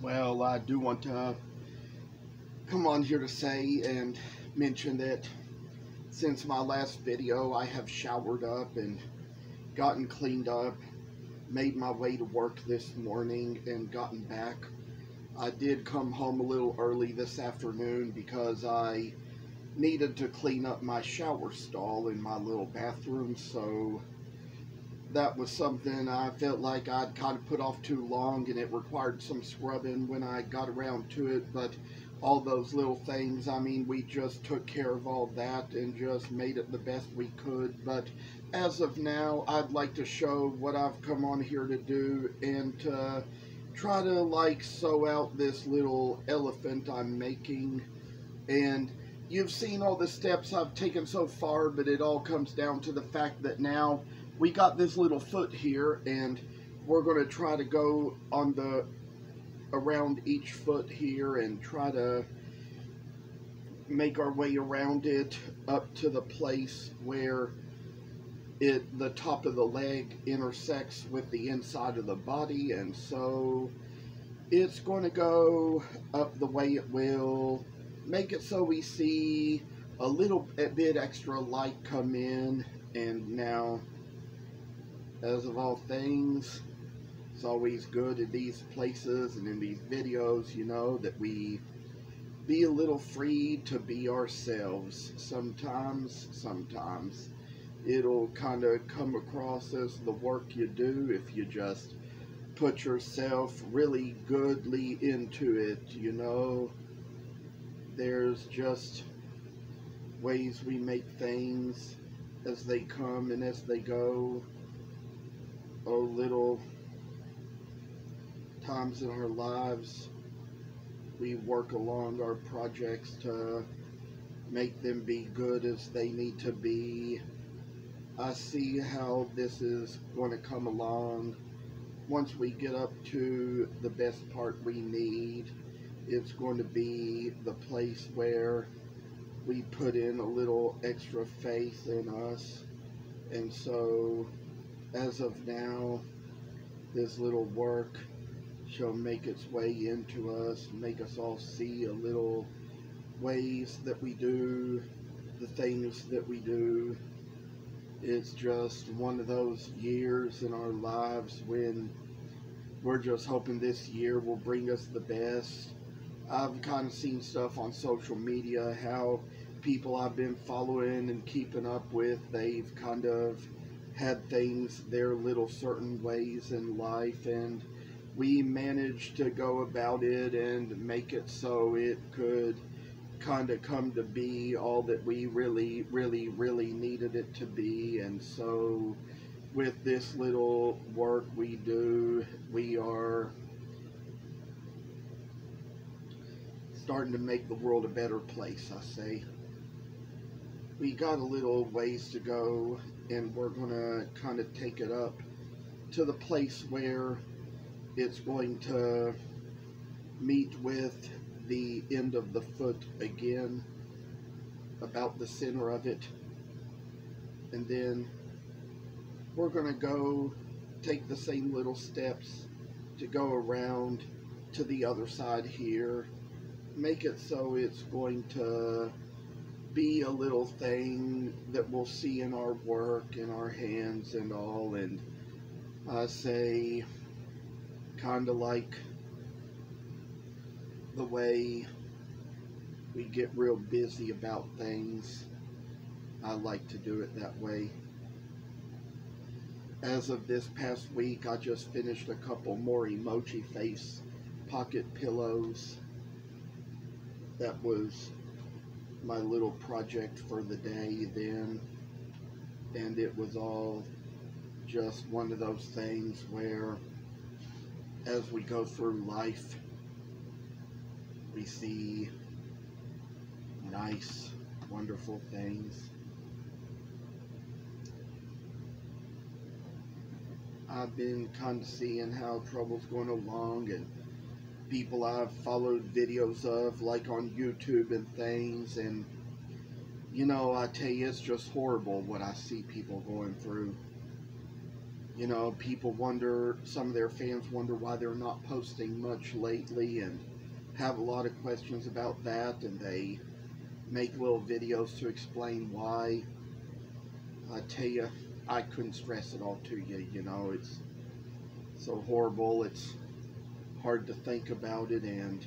Well, I do want to come on here to say and mention that since my last video, I have showered up and gotten cleaned up, made my way to work this morning, and gotten back. I did come home a little early this afternoon because I needed to clean up my shower stall in my little bathroom, so that was something I felt like I'd kind of put off too long, and it required some scrubbing when I got around to it. But all those little things, I mean, we just took care of all that and just made it the best we could. But as of now, I'd like to show what I've come on here to do and to try to like sew out this little elephant I'm making. And you've seen all the steps I've taken so far, but it all comes down to the fact that now we got this little foot here, and we're going to try to go on the around each foot here and try to make our way around it up to the place where the top of the leg intersects with the inside of the body. And so it's going to go up the way it will, make it so we see a bit extra light come in. And now, as of all things, it's always good in these places and in these videos, you know, that we be a little free to be ourselves. Sometimes it'll kind of come across as the work you do if you just put yourself really goodly into it, you know. There's just ways we make things as they come and as they go. Oh, little times in our lives we work along our projects to make them be good as they need to be. I see how this is going to come along. Once we get up to the best part we need, it's going to be the place where we put in a little extra faith in us. And so as of now, this little work shall make its way into us, make us all see a little ways that we do the things that we do. It's just one of those years in our lives when we're just hoping this year will bring us the best. I've kind of seen stuff on social media, how people I've been following and keeping up with, they've kind of had things their little certain ways in life, and we managed to go about it and make it so it could kind of come to be all that we really needed it to be. And so with this little work we do, we are starting to make the world a better place, I say. We got a little ways to go, and we're going to kind of take it up to the place where it's going to meet with the end of the foot again, about the center of it. And then we're going to go take the same little steps to go around to the other side here, make it so it's going to be a little thing that we'll see in our work, in our hands and all. And I say, kind of like the way we get real busy about things, I like to do it that way. As of this past week, I just finished a couple more emoji face pocket pillows. That was my little project for the day then, and it was all just one of those things where as we go through life, we see nice, wonderful things. I've been kind of seeing how trouble's going along, and people I've followed videos of, like on YouTube and things, and you know, I tell you, it's just horrible what I see people going through. You know, people wonder, some of their fans wonder why they're not posting much lately and have a lot of questions about that, and they make little videos to explain why. I tell you, I couldn't stress it all to you. You know, it's so horrible, it's hard to think about it, and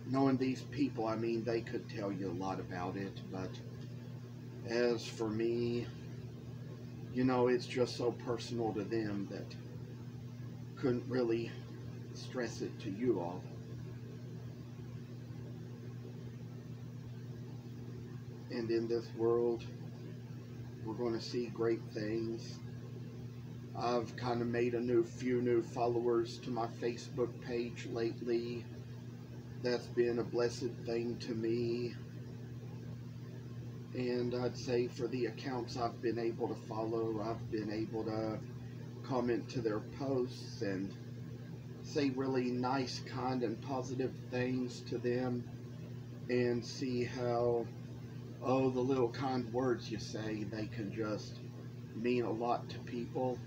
knowing these people, I mean, they could tell you a lot about it, but as for me, you know, it's just so personal to them that couldn't really stress it to you all. And in this world, we're going to see great things. I've kind of made a few new followers to my Facebook page lately. That's been a blessed thing to me. And I'd say for the accounts I've been able to follow, I've been able to comment to their posts and say really nice, kind, and positive things to them, and see how, oh, the little kind words you say, they can just mean a lot to people.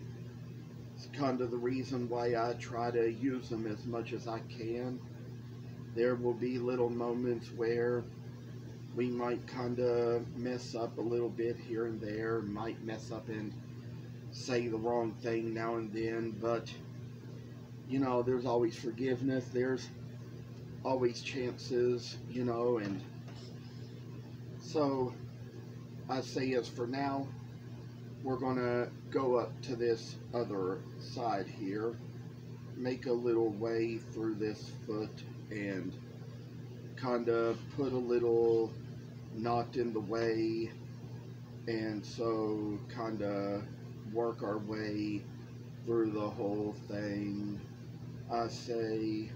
It's kind of the reason why I try to use them as much as I can. There will be little moments where we might kind of mess up a little bit here and there, might mess up and say the wrong thing now and then, but you know, there's always forgiveness, there's always chances, you know. And so I say, as for now, we're gonna go up to this other side here, make a little way through this foot, and kind of put a little knot in the way, and so kind of work our way through the whole thing. I say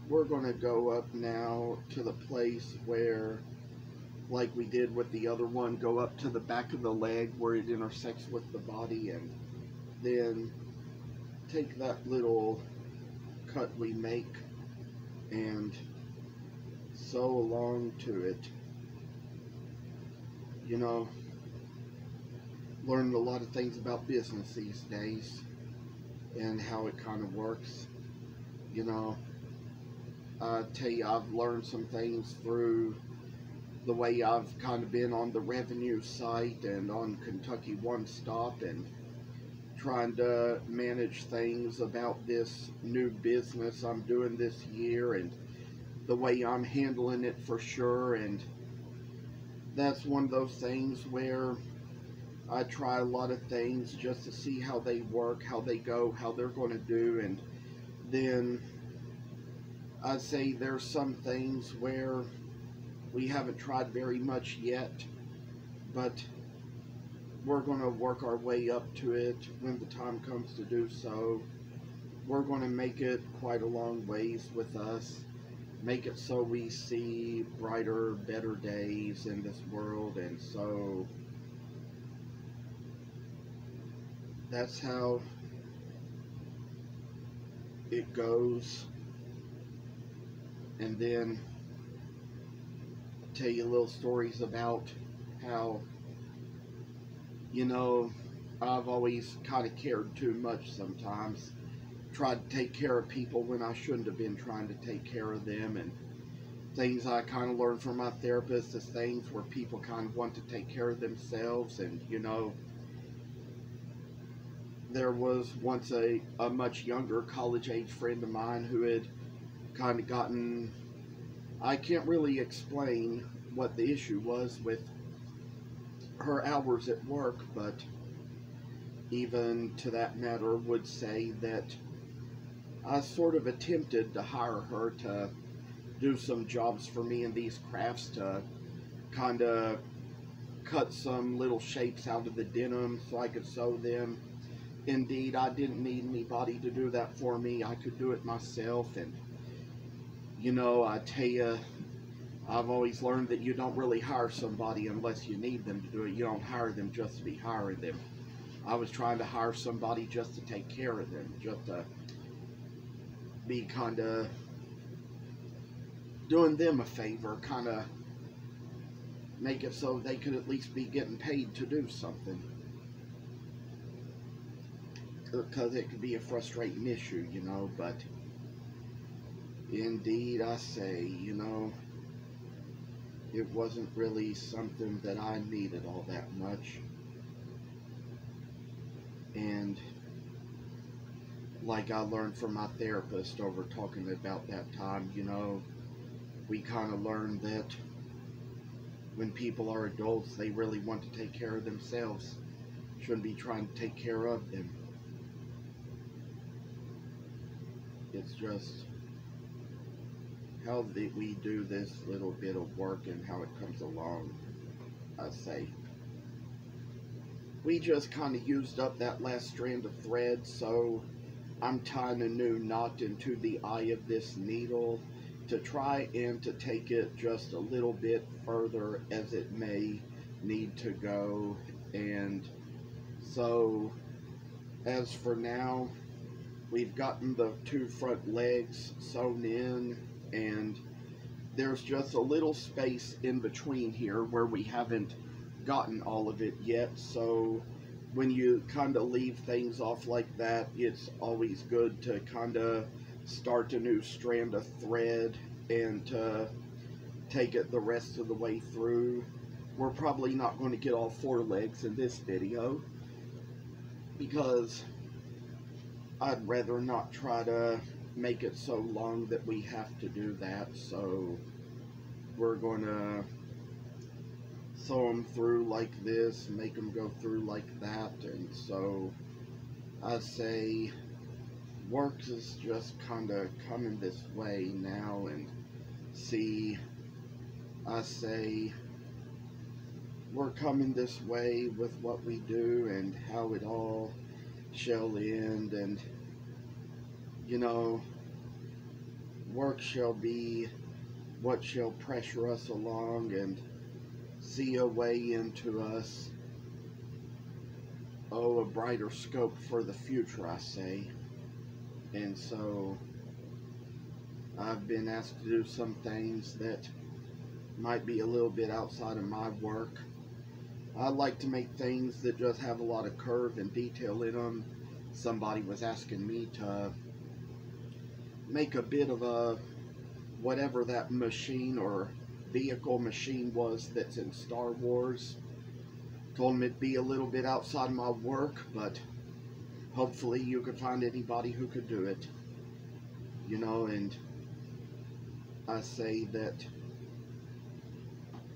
we're going to go up now to the place where, like we did with the other one, go up to the back of the leg where it intersects with the body, and then take that little cut we make and sew along to it. You know, learning a lot of things about business these days and how it kind of works. You know, I tell you, I've learned some things through the way I've kind of been on the revenue site and on Kentucky One Stop, and trying to manage things about this new business I'm doing this year and the way I'm handling it for sure. And that's one of those things where I try a lot of things just to see how they work, how they go, how they're going to do, and then I say there's some things where we haven't tried very much yet, but we're going to work our way up to it when the time comes to do so. We're going to make it quite a long ways with us, make it so we see brighter, better days in this world, and so that's how it goes. And then I'll tell you little stories about how, you know, I've always kind of cared too much sometimes. Tried to take care of people when I shouldn't have been trying to take care of them, and things I kind of learned from my therapist is things where people kind of want to take care of themselves. And, you know, there was once a much younger college-age friend of mine who had kind of gotten, I can't really explain what the issue was with her hours at work, but even to that matter would say that I sort of attempted to hire her to do some jobs for me in these crafts, to kind of cut some little shapes out of the denim so I could sew them. Indeed, I didn't need anybody to do that for me. I could do it myself. And, you know, I tell you, I've always learned that you don't really hire somebody unless you need them to do it. You don't hire them just to be hiring them. I was trying to hire somebody just to take care of them, just to be kind of doing them a favor, kind of make it so they could at least be getting paid to do something. because it could be a frustrating issue, you know, but indeed I say, you know, it wasn't really something that I needed all that much. And like I learned from my therapist over talking about that time, you know, we kind of learned that when people are adults, they really want to take care of themselves. Shouldn't be trying to take care of them. It's just how we do this little bit of work and how it comes along, I say. We just kind of used up that last strand of thread, so I'm tying a new knot into the eye of this needle to try and to take it just a little bit further as it may need to go. And so as for now, we've gotten the two front legs sewn in, and there's just a little space in between here where we haven't gotten all of it yet. So when you kind of leave things off like that, it's always good to kind of start a new strand of thread and to take it the rest of the way through. We're probably not going to get all four legs in this video because I'd rather not try to make it so long that we have to do that. So we're going to sew them through like this, make them go through like that. And so I say work is just kind of coming this way now. And see, I say we're coming this way with what we do and how it all shall end. And you know, work shall be what shall pressure us along and see a way into us, oh, a brighter scope for the future, I say. And so I've been asked to do some things that might be a little bit outside of my work. I like to make things that just have a lot of curve and detail in them. Somebody was asking me to make a bit of a whatever that machine or vehicle machine was that's in Star Wars. Told him it'd be a little bit outside my work, but hopefully you could find anybody who could do it, you know. And I say that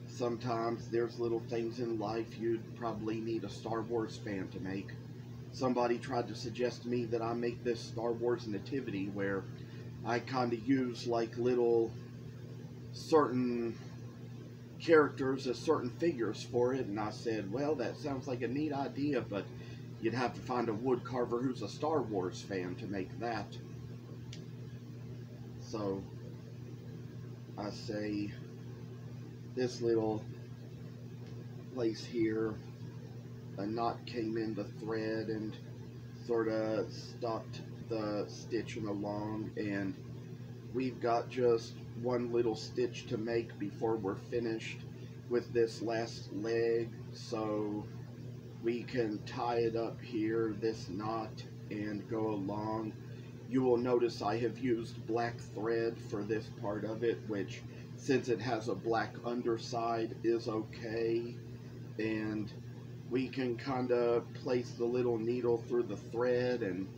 sometimes there's little things in life you'd probably need a Star Wars fan to make. Somebody tried to suggest to me that I make this Star Wars nativity where I kind of use like little certain characters as certain figures for it, and I said, well, that sounds like a neat idea, but you'd have to find a wood carver who's a Star Wars fan to make that. So I say this little place here, a knot came in the thread and sort of stopped the stitching along, and we've got just one little stitch to make before we're finished with this last leg, so we can tie it up here, this knot, and go along. You will notice I have used black thread for this part of it, which, since it has a black underside, is okay. And we can kind of place the little needle through the thread, and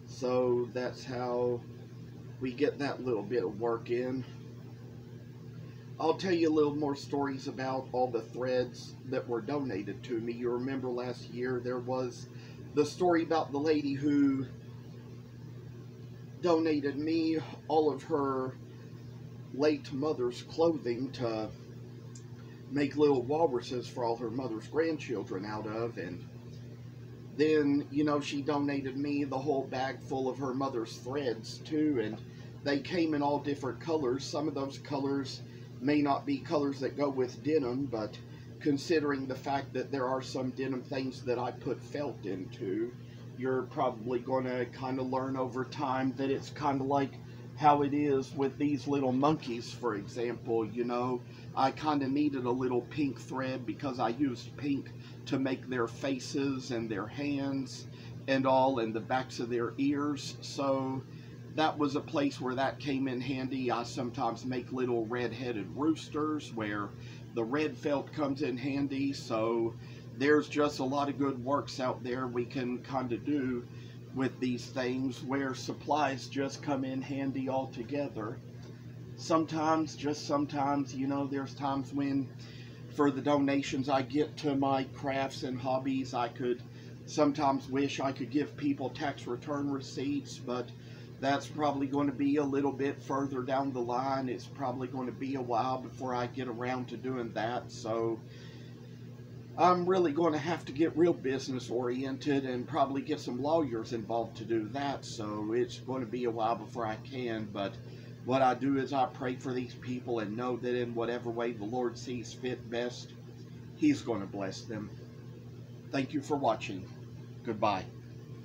so that's how we get that little bit of work in. I'll tell you a little more stories about all the threads that were donated to me. You remember last year there was the story about the lady who donated me all of her late mother's clothing to make little walruses for all her mother's grandchildren out of. And then, you know, she donated me the whole bag full of her mother's threads too, and they came in all different colors. Some of those colors may not be colors that go with denim, but considering the fact that there are some denim things that I put felt into, you're probably going to kind of learn over time that it's kind of like how it is with these little monkeys, for example. You know, I kind of needed a little pink thread because I used pink to make their faces and their hands, and all, and the backs of their ears. So that was a place where that came in handy. I sometimes make little red-headed roosters where the red felt comes in handy. So there's just a lot of good works out there we can kind of do with these things where supplies just come in handy altogether. Sometimes, just sometimes, you know, there's times when for the donations I get to my crafts and hobbies, I could sometimes wish I could give people tax return receipts, but that's probably going to be a little bit further down the line. It's probably going to be a while before I get around to doing that. So I'm really going to have to get real business oriented and probably get some lawyers involved to do that. So it's going to be a while before I can. But what I do is I pray for these people and know that in whatever way the Lord sees fit best, He's going to bless them. Thank you for watching. Goodbye.